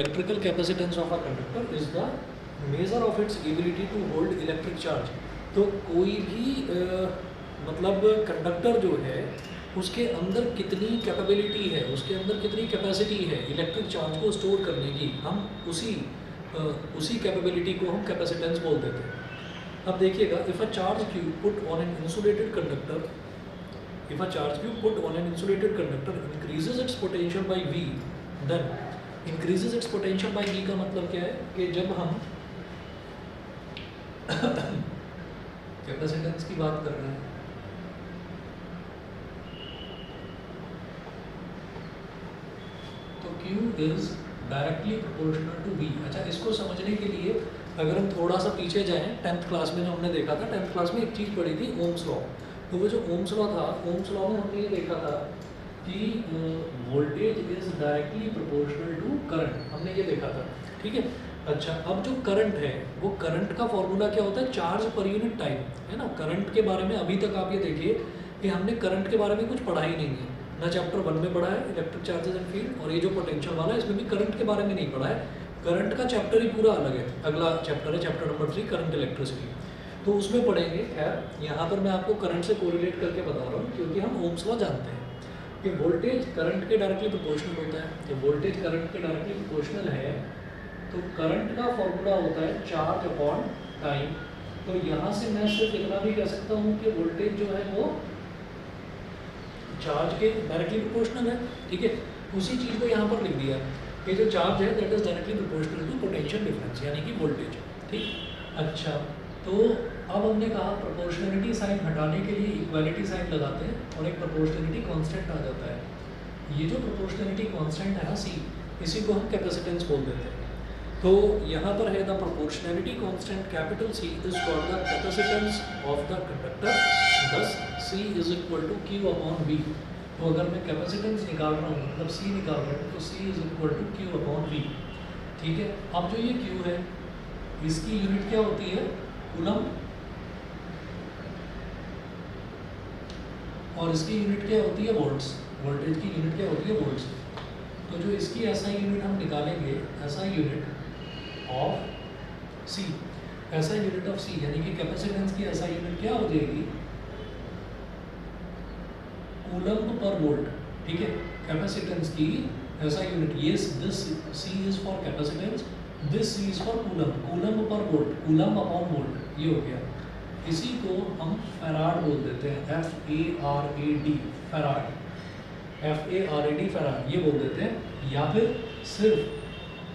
Electrical capacitance of a conductor is the measure of its ability to hold electric charge। तो कोई भी मतलब conductor जो है उसके अंदर कितनी कैपेबिलिटी है, उसके अंदर कितनी कैपेसिटी है इलेक्ट्रिक चार्ज को स्टोर करने की, हम उसी कैपेबिलिटी को हम कैपेसिटेंस बोल देते हैं। अब देखिएगा, if a charge Q put on an insulated conductor, if a charge cube put on an insulated conductor increases its potential by V, then increases its potential by V का मतलब क्या है कि जब हम कैपेसिटेंस की बात कर रहे हैं तो Q is directly proportional to V। अच्छा, इसको समझने के लिए अगर हम थोड़ा सा पीछे जाएं, 10th क्लास में जो हमने देखा था, 10th क्लास में एक चीज़ पढ़ी थी, ओम्स लॉ। तो वो जो ओम्स लॉ था, ओम्स लॉ में हमने ये देखा था कि voltage is directly proportional to current, हमने ये देखा था, ठीक है। अच्छा, अब जो करंट है वो करंट का फॉर्मूला क्या होता है, चार्ज पर यूनिट टाइम, है ना। करंट के बारे में अभी तक आप ये देखिए कि हमने करंट के बारे में कुछ पढ़ा ही नहीं है, ना चैप्टर 1 में पढ़ा है इलेक्ट्रिक चार्जेस एंड फील्ड, और ये जो पोटेंशियल वाला है इसमें भी करंट के बारे में नहीं पढ़ा है। करंट का चैप्टर ही पूरा अलग है, अगला चैप्टर है चैप्टर नंबर 3 करंट इलेक्ट्रिसिटी, तो उसमें पढ़ेंगे। खैर यहाँ पर मैं आपको करंट से कोरिलेट करके बता रहा हूँ क्योंकि हम ओम्स लॉ जानते हैं कि वोल्टेज करंट के डायरेक्टली प्रोपोर्शनल होता है। तो वोल्टेज करंट के डायरेक्टली प्रोपोर्शनल है तो करंट का फॉर्मूला होता है चार्ज अपॉन टाइम। तो यहाँ से मैं सिर्फ इतना भी कह सकता हूँ कि वोल्टेज जो है वो चार्ज के डायरेक्टली प्रोपोर्शनल है, ठीक है। उसी चीज़ को यहाँ पर लिख दिया कि जो चार्ज है that is directly proportional to potential difference, यानी कि वोल्टेज, ठीक। अच्छा, तो अब हमने कहा प्रोपोर्शनलिटी साइन हटाने के लिए इक्वालिटी साइन लगाते हैं और एक प्रोपोर्शनलिटी कांस्टेंट आ जाता है। ये जो प्रोपोर्शनलिटी कांस्टेंट है ना सी, इसी को हम कैपेसिटेंस बोल देते हैं। तो यहाँ पर है the proportionality constant capital C is called the capacitance of the conductor, thus C is equal to Q upon V. तो अगर मैं कैपेसिटेंस निकाल रहा हूँ, मतलब सी निकाल रहा हूँ, तो C is equal to Q upon V, ठीक है। अब जो ये क्यू है इसकी यूनिट क्या होती है, कूलम, और इसकी यूनिट क्या होती है, वोल्ट्स। वोल्टेज की यूनिट क्या होती है, वोल्ट्स। तो जो इसकी एसआई यूनिट हम निकालेंगे, SI unit of C, SI unit of C यानी कि कैपेसिटेंस की एसआई यूनिट क्या हो जाएगी, कूलम पर वोल्ट, ठीक है। कैपेसिटेंस की एसआई यूनिट, ये this C is for capacitance, this C is for coulomb, coulomb पर वोल्ट, कूलम अपॉन वोल्ट, ये हो गया। इसी को हम फैराड बोल देते हैं, FARAD, फैराड, FARAD फैराड ये बोल देते हैं, या फिर सिर्फ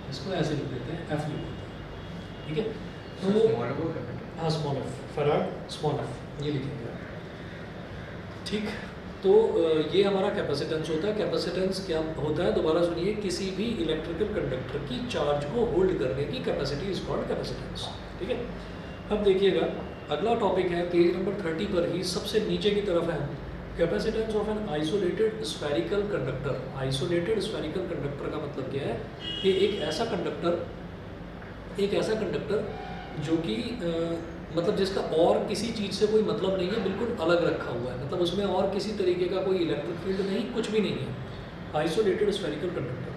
इसको ऐसे लिख देते हैं, F लिख देते हैं, ठीक है। तो हाँ, small F, farad small F ये लिखेंगे, ठीक। तो ये हमारा कैपेसिटेंस होता है। कैपेसिटेंस क्या होता है, दोबारा सुनिए, किसी भी इलेक्ट्रिकल कंडक्टर की चार्ज को होल्ड करने की कैपेसिटी इज कॉल्ड कैपेसिटेंस, ठीक है। अब देखिएगा अगला टॉपिक है पेज नंबर 30 पर ही सबसे नीचे की तरफ है, capacitance of an isolated spherical conductor. Isolated spherical conductor का मतलब क्या है कि एक ऐसा कंडक्टर जो कि मतलब जिसका और किसी चीज़ से कोई मतलब नहीं है, बिल्कुल अलग रखा हुआ है, मतलब उसमें और किसी तरीके का कोई इलेक्ट्रिक फील्ड नहीं, कुछ भी नहीं है, आइसोलेटेड स्फेरिकल कंडक्टर।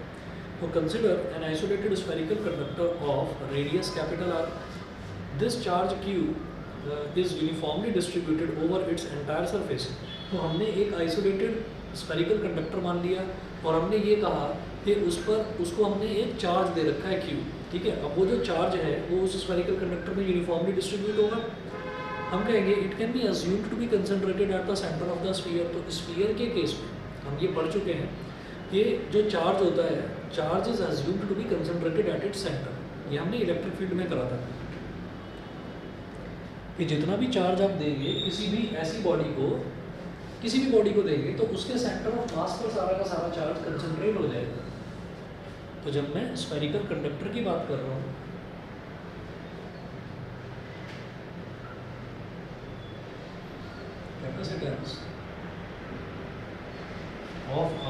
तो consider an isolated spherical conductor of radius capital R, this charge Q is uniformly distributed over its entire surface. तो हमने एक आइसोलेटेड स्फेरिकल कंडक्टर मान लिया और हमने ये कहा कि उसको हमने एक चार्ज दे रखा है क्यू, ठीक है। अब वो जो चार्ज है वो उस स्फेरिकल कंडक्टर में यूनिफॉर्मली डिस्ट्रीब्यूट होगा। हम कहेंगे it can be assumed to be concentrated at the centre of the sphere. तो स्फीयर के केस में हम ये पढ़ चुके हैं कि जो चार्ज होता है, charge is assumed to be concentrated at its centre. ये हमने इलेक्ट्रिक फील्ड में करा था कि जितना भी चार्ज आप देंगे किसी भी ऐसी बॉडी को, किसी भी बॉडी को देंगे तो उसके सेंटर ऑफ मास पर सारा का सारा चार्ज कंसंट्रेट हो जाएगा। तो जब मैं स्फेरिकल कंडक्टर की बात कर रहा हूँ, capacitance of a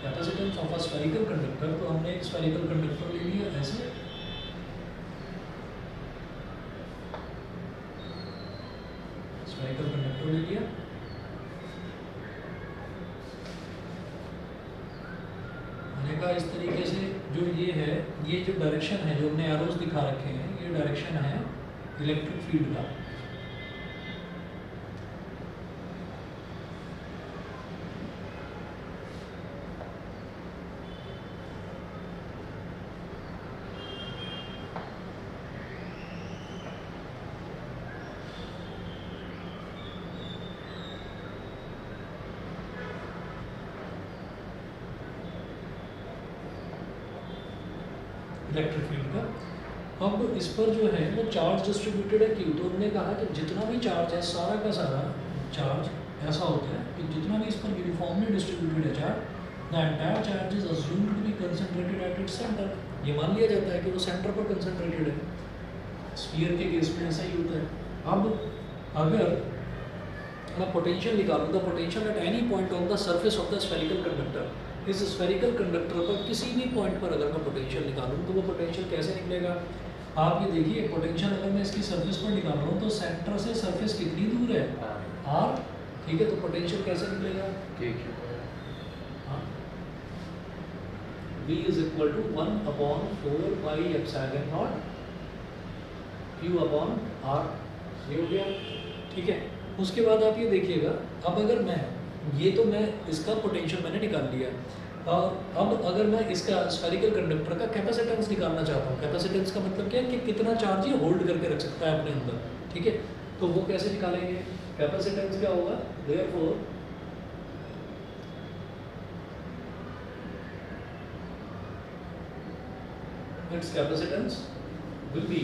capacitance of a spherical conductor, तो हमने एक स्फेरिकल कंडक्टर ले लिया ऐसे, स्फेरिकल कंडक्टर ले लिया। मैंने कहा इस तरीके से जो ये है, ये जो डायरेक्शन है जो हमने एरोस दिखा रखे हैं, ये डायरेक्शन है इलेक्ट्रिक फील्ड का। इलेक्ट्रिक फील्ड का। अब इस पर जो है वो चार्ज डिस्ट्रीब्यूटेड है क्यों, तो हमने कहा कि जितना भी चार्ज है सारा का सारा चार्ज ऐसा होता है कि जितना भी इस पर यूनिफॉर्मली डिस्ट्रीब्यूटेड है charge, the entire charge is assumed to be concentrated at its centre. ये मान लिया जाता है कि वो सेंटर पर कंसंट्रेटेड है। स्फीयर के केस में ऐसा ही होता है। अब अगर मैं पोटेंशियल निकालूँ, the potential at any point on the surface of the spherical conductor, इस स्फेरिकल कंडक्टर पर किसी भी पॉइंट पर अगर मैं पोटेंशियल निकालूँ तो वो पोटेंशियल कैसे निकलेगा। आप ये देखिए पोटेंशियल अगर मैं इसकी सरफेस पर निकाल रहा हूँ तो सेंटर से सरफेस कितनी दूर है, आर, ठीक है। तो पोटेंशियल कैसे निकलेगा, V is equal to 1/4πε0 Q upon R, ये हो गया, ठीक है। उसके बाद आप ये देखिएगा, अब अगर मैं ये तो मैं इसका पोटेंशियल मैंने निकाल लिया, और अब अगर मैं इसका स्फेरिकल कंडक्टर का कैपेसिटेंस निकालना चाहता हूँ, कैपेसिटेंस का मतलब क्या है कि कितना चार्ज ये होल्ड करके रख सकता है अपने अंदर, ठीक है। तो वो कैसे निकालेंगे, कैपेसिटेंस क्या होगा, therefore its capacitance will be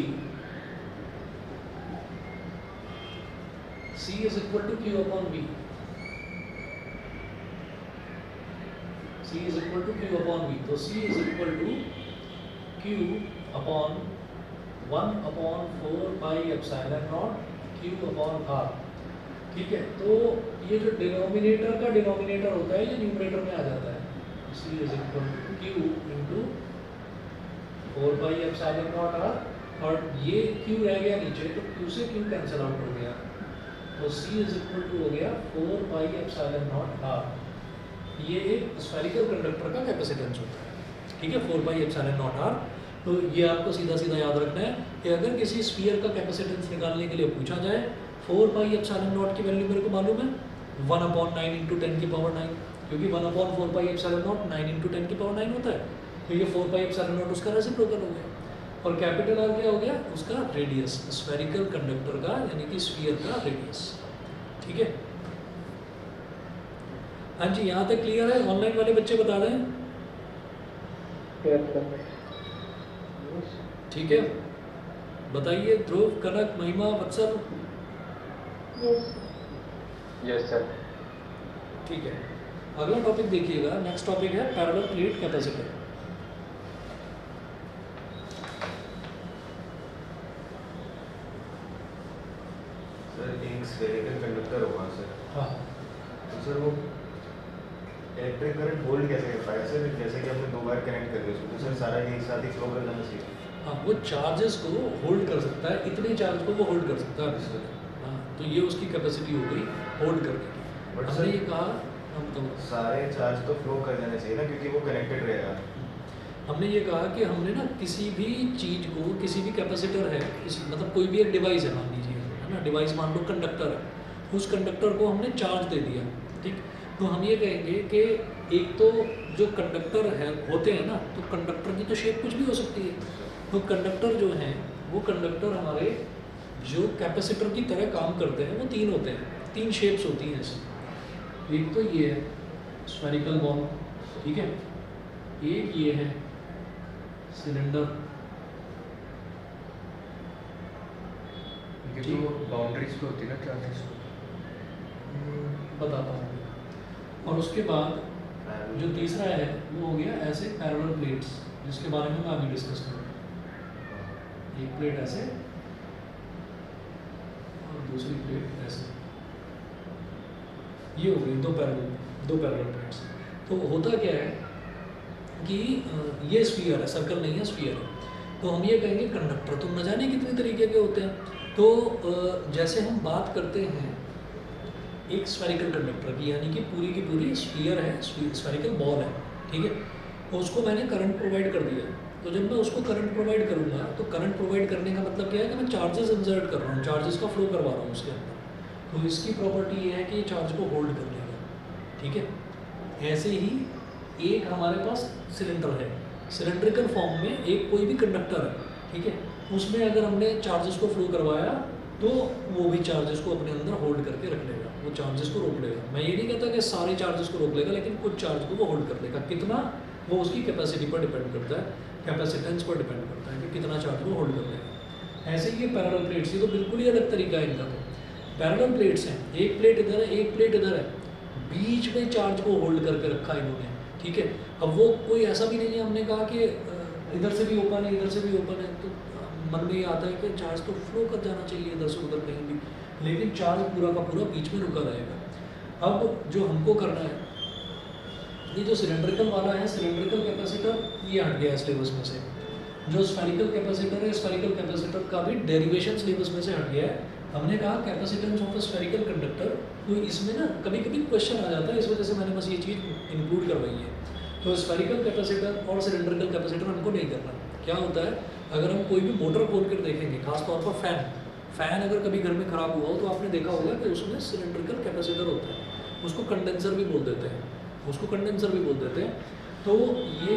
C is equal to Q upon V. C is equal to Q upon V. तो C is equal to Q upon 1/4πε0 Q upon R, ठीक है। तो ये जो डिनोमिनेटर का डिनोमिनेटर होता है ये न्यूमरेटर में आ जाता है। C is equal to Q into 4πε0 R, और ये Q रह गया नीचे तो Q से Q कैंसिल आउट हो गया, तो C इज इक्वल टू हो गया 4πε0 R। ये एक स्फेरिकल कंडक्टर का कैपेसिटेंस होता है, ठीक है, 4πε0 R। तो ये आपको सीधा सीधा याद रखना है कि अगर किसी स्फीयर का कैपेसिटेंस निकालने के लिए पूछा जाए, 4πε0 की वैल्यू मेरे को मालूम है 1/9 × 10⁹, क्योंकि 1/4πε0 9 × 10⁹ होता है, तो ये 4πε0 उसका रेसिप्रोकल हो गया। और कैपिटल आर क्या हो गया, उसका रेडियस, स्फेरिकल कंडक्टर का यानी कि स्फीयर का रेडियस, ठीक है। हाँ जी, यहाँ तक क्लियर है, ऑनलाइन वाले बच्चे बता दें, ठीक है। बताइए ध्रुव, कनक, महिमा, वत्सल। Yes sir. ठीक है, अगला टॉपिक देखिएगा, नेक्स्ट टॉपिक है पैरेलल प्लेट कैपेसिटर। एक स्फेरिकल कंडक्टर होगा सर, हाँ, तो सर वो इलेक्ट्रिक करंट होल्ड कैसे कर पाएगा सर, जैसे कि हमने 2 बार कनेक्ट कर दिया उसको, तो सर सारा एक साथ ही फ्लो कर जाना चाहिए। हाँ, वो चार्जेस को होल्ड कर सकता है, इतने चार्ज को वो होल्ड कर सकता है सर। हाँ, तो ये उसकी कैपेसिटी हो गई होल्ड करने की। बट हमने सर ये कहा, हम तो सारे चार्ज तो फ्लो कर जाने चाहिए ना, क्योंकि वो कनेक्टेड रहेगा। हमने ये कहा कि हमने ना किसी भी चीज़ को, किसी भी कैपेसिटर है, किसी मतलब कोई भी एक डिवाइस है मान लीजिए, है ना, डिवाइस मान लो कंडक्टर है, उस कंडक्टर को हमने चार्ज दे दिया, ठीक। तो हम ये कहेंगे कि एक तो जो कंडक्टर है होते हैं ना, तो कंडक्टर की तो शेप कुछ भी हो सकती है। तो कंडक्टर जो हैं वो कंडक्टर हमारे जो कैपेसिटर की तरह काम करते हैं वो 3 होते हैं, 3 शेप्स होती हैं ऐसी। एक तो ये है स्फेरिकल बॉल, ठीक है, एक ये है सिलेंडर, ये तो बाउंड्रीज पे होती है ना चार्जेस, बताता हूँ। और उसके बाद जो तीसरा है वो हो गया ऐसे पैरेलल प्लेट्स, जिसके बारे में मैं अभी डिस्कस करूँगा। एक प्लेट ऐसे और दूसरी प्लेट ऐसे, ये हो गई दो पैरेलल प्लेट्स। तो होता क्या है कि ये स्फीयर है, सर्कल नहीं है, स्फीयर है। तो हम ये कहेंगे कंडक्टर तो न जाने कितने तरीके के होते हैं। तो जैसे हम बात करते हैं एक स्फेरिकल कंडक्टर की, यानी कि पूरी पूरी स्फीयर है, स्फेरिकल बॉल है, ठीक है, तो उसको मैंने करंट प्रोवाइड कर दिया। तो जब मैं उसको करंट प्रोवाइड करूँगा तो करंट प्रोवाइड करने का मतलब क्या है कि मैं चार्जेस इंसर्ट कर रहा हूँ, चार्जेस का फ्लो करवा रहा हूँ उसके अंदर। तो इसकी प्रॉपर्टी ये है कि ये चार्ज को होल्ड कर लेगा, ठीक है। ऐसे ही एक हमारे पास सिलेंडर है, सिलेंड्रिकल फॉर्म में एक कोई भी कंडक्टर है, ठीक है, उसमें अगर हमने चार्जेस को फ्लो करवाया तो वो भी चार्जेस को अपने अंदर होल्ड करके रख लेगा, वो चार्जेस को रोक लेगा। मैं ये नहीं कहता कि सारे चार्जेस को रोक लेगा, लेकिन कुछ चार्ज को वो होल्ड कर लेगा। कितना, वो उसकी कैपेसिटी पर डिपेंड करता है, कैपेसिटेंस पर डिपेंड करता है कि कितना चार्ज वो होल्ड कर लेगा। ऐसे ही ये पैरेलल प्लेट्स, ये तो बिल्कुल ही अलग तरीका है इनका। तो पैरेलल प्लेट्स हैं, एक प्लेट इधर है, एक प्लेट इधर है, बीच में चार्ज को होल्ड करके रखा है इन्होंने, ठीक है। अब वो कोई ऐसा भी नहीं है, हमने कहा कि इधर से भी ओपन है, इधर से भी ओपन है, तो मन में ये आता है कि चार्ज तो फ्लो कर जाना चाहिए इधर से उधर कहीं भी, लेकिन चार्ज पूरा का पूरा बीच में रुका रहेगा। अब जो हमको करना है, ये जो सिलेंड्रिकल वाला है, सिलेंड्रिकल कैपेसिटर, ये हट गया है सिलेबस में से। जो स्फेरिकल कैपेसिटर है, स्फेरिकल कैपेसिटर का भी डेरिवेशन सिलेबस में से हट गया है। हमने कहा capacitance of a spherical conductor, तो इसमें ना कभी कभी क्वेश्चन आ जाता है, इस वजह से मैंने बस ये चीज़ इंक्लूड करवाई है। तो स्फेरिकल कैपेसिटर और सिलेंड्रिकल कैपेसिटर हमको नहीं करना। क्या होता है, अगर हम कोई भी मोटर खोल कर देखेंगे, खासतौर पर फैन अगर कभी घर में ख़राब हुआ हो तो आपने देखा होगा कि उसमें सिलेंड्रिकल कैपेसिटर होता है, उसको कंडेंसर भी बोल देते हैं, उसको कंडेंसर भी बोल देते हैं। तो ये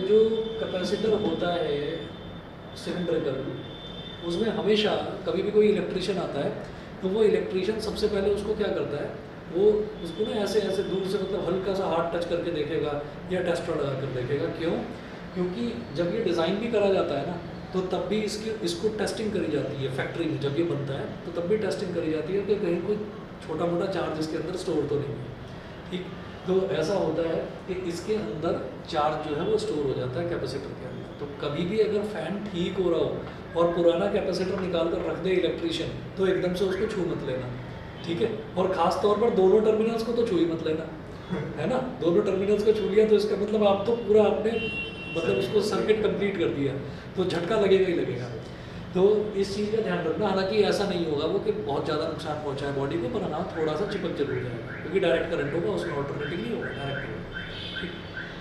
जो कैपेसिटर होता है सिलेंड्रिकल, उसमें हमेशा कभी भी कोई इलेक्ट्रिशियन आता है तो वो इलेक्ट्रिशियन सबसे पहले उसको क्या करता है, वो उसको ना ऐसे ऐसे दूर से मतलब हल्का सा हाथ टच करके देखेगा या टेस्टर लगा कर देखेगा। क्यों? क्योंकि जब ये डिज़ाइन भी करा जाता है ना, तो तब भी इसको टेस्टिंग करी जाती है फैक्ट्री में। जब ये बनता है तो तब भी टेस्टिंग करी जाती है कि कहीं कोई छोटा मोटा चार्ज इसके अंदर स्टोर तो नहीं है, ठीक। तो ऐसा होता है कि इसके अंदर चार्ज जो है वो स्टोर हो जाता है कैपेसिटर के अंदर। तो कभी भी अगर फ़ैन ठीक हो रहा हो और पुराना कैपेसिटर निकाल कर रख दे इलेक्ट्रीशियन, तो एकदम से उसको छू मत लेना, ठीक है। और ख़ास तौर पर दोनों टर्मिनल्स को तो छू ही मत लेना, है ना। दोनों टर्मिनल्स को छू लिया तो इसका मतलब आप तो पूरा आपने मतलब उसको सर्किट कंप्लीट कर दिया, तो झटका लगेगा ही लगेगा। तो इस चीज़ का ध्यान रखना। हालांकि ऐसा नहीं होगा वो कि बहुत ज़्यादा नुकसान पहुंचाए बॉडी को, पर हाँ थोड़ा सा चिपक जरूर जाएगा, क्योंकि डायरेक्ट करंट होगा, उसमें ऑल्टरनेटिव नहीं होगा, डायरेक्ट होगा, ठीक।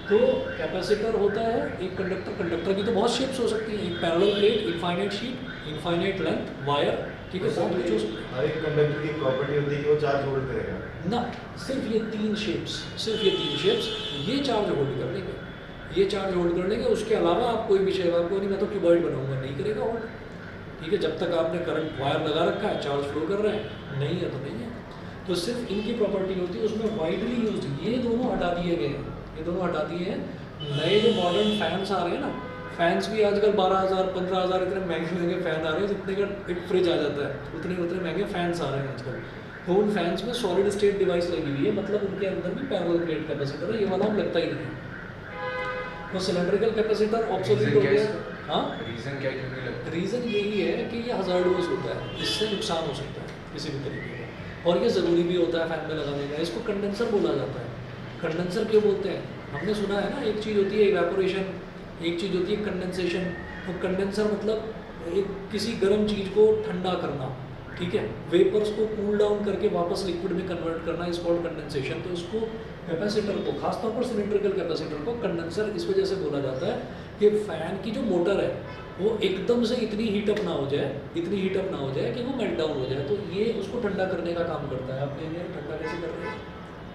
तो कैपेसिटर होता है एक कंडक्टर की तो बहुत शेप्स हो सकती हैं, एक parallel plate, infinite sheet, infinite length, wire, ठीक है, बहुत कुछ हो सकता है। हर एक कंडक्टर की प्रॉपर्टी होती है कि वो चार्ज होल्ड करेगा ना, सिर्फ ये तीन शेप्स ये चार्ज होल्ड कर लेंगे, ये चार्ज होल्ड कर लेंगे। उसके अलावा आप कोई भी शेप, आपको नहीं मैं तो क्यूबॉइड बनाऊंगा, नहीं करेगा होल्ड, ठीक है। जब तक आपने करंट वायर लगा रखा है, चार्ज फ्लो कर रहा है, नहीं है तो नहीं है। तो सिर्फ इनकी प्रॉपर्टी होती है, उसमें वाइडली यूज ये दोनों हटा दिए गए हैं, ये दोनों हटा दिए हैं। नए जो मॉडर्न फैंस आ रहे हैं ना, फैंस भी आजकल 12,000 15,000 इतने महंगे फैन आ रहे हैं, जितने का एक फ्रिज आ जाता है, उतने महंगे फैंस आ रहे हैं आजकल। तो उन फैंस में सॉलिड स्टेट डिवाइस लगी हुई है, मतलब उनके अंदर भी पैरेलल प्लेट कैपेसिटर है, ये वाला लगता ही नहीं है। तो सिलेंड्रिकल कैपेसिटर ऑब्सोल्यूट हो गया। हाँ, रीजन क्या क्यों नहीं लगता? रीज़न यही है कि ये हज़ार्डस होता है, इससे नुकसान हो सकता है किसी भी तरीके का, और ये ज़रूरी भी होता है फैन में लगाने का। इसको कंडेंसर बोला जाता है। कंडेंसर क्यों बोलते हैं? हमने सुना है ना, एक चीज़ होती है इवेपोरेशन, एक चीज़ होती है कंडेंसेशन। तो कंडेंसर मतलब एक किसी गर्म चीज़ को ठंडा करना, ठीक है, वेपर्स को कूल डाउन करके वापस लिक्विड में कन्वर्ट करना, इज कॉल्ड कंडेंसेशन। तो इसको कैपेसिटर को, खासतौर पर सिलेंड्रिकल कैपेसिटर को कंडेंसर इस वजह से बोला जाता है कि फैन की जो मोटर है वो एकदम से इतनी हीटअप ना हो जाए कि वो मेल्ट डाउन हो जाए। तो ये उसको ठंडा करने का काम करता है। आप कहेंगे ठंडा कैसे कर रहे हैं,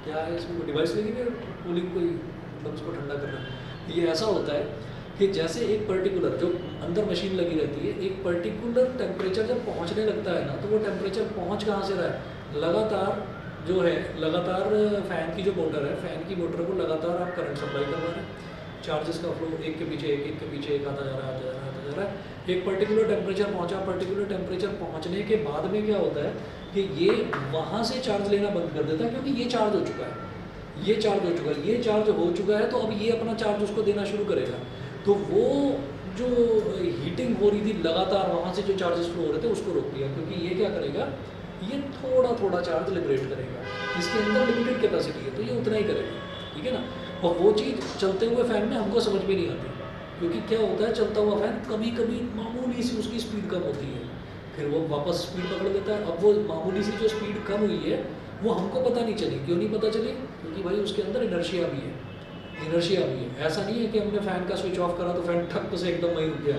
क्या है इसमें कोई डिवाइस लगी है कूलिंग कोई, मतलब उसको ठंडा करना। ये ऐसा होता है कि जैसे एक पर्टिकुलर जो अंदर मशीन लगी रहती है, एक पर्टिकुलर टेम्परेचर जब पहुंचने लगता है ना, तो वो टेम्परेचर पहुंच कहाँ से रहा है, लगातार जो है, लगातार फ़ैन की जो मोटर है, फ़ैन की मोटर को लगातार आप करंट सप्लाई करवा रहे हैं, चार्जेस का फ्लो एक के पीछे एक आता जा रहा है। एक पर्टिकुलर टेम्परेचर पहुंचा, पर्टिकुलर टेम्परेचर पहुंचने के बाद में क्या होता है कि ये वहाँ से चार्ज लेना बंद कर देता है, क्योंकि ये चार्ज हो चुका है, ये चार्ज हो चुका है। तो अब ये अपना चार्ज उसको देना शुरू करेगा। तो वो जो हीटिंग हो रही थी लगातार, वहाँ से जो चार्जेस फ्लो हो रहे थे उसको रोक दिया, क्योंकि ये क्या करेगा, ये थोड़ा चार्ज लिबरेट करेगा। इसके अंदर लिमिटेड कैपेसिटी है, तो ये उतना ही करेगा, ठीक है ना। और वो चीज़ चलते हुए फ़ैन में हमको समझ में नहीं आती, क्योंकि क्या होता है, चलता हुआ फ़ैन कभी मामूली सी उसकी स्पीड कम होती है, फिर वो वापस स्पीड पकड़ लेता है। अब वो मामूली सी जो स्पीड कम हुई है वो हमको पता नहीं चली। क्यों नहीं पता चली? क्योंकि भाई उसके अंदर इनर्शिया भी है, इनर्शिया भी है। ऐसा नहीं है कि हमने फ़ैन का स्विच ऑफ करा तो फ़ैन ठक से एकदम वहीं रुक गया,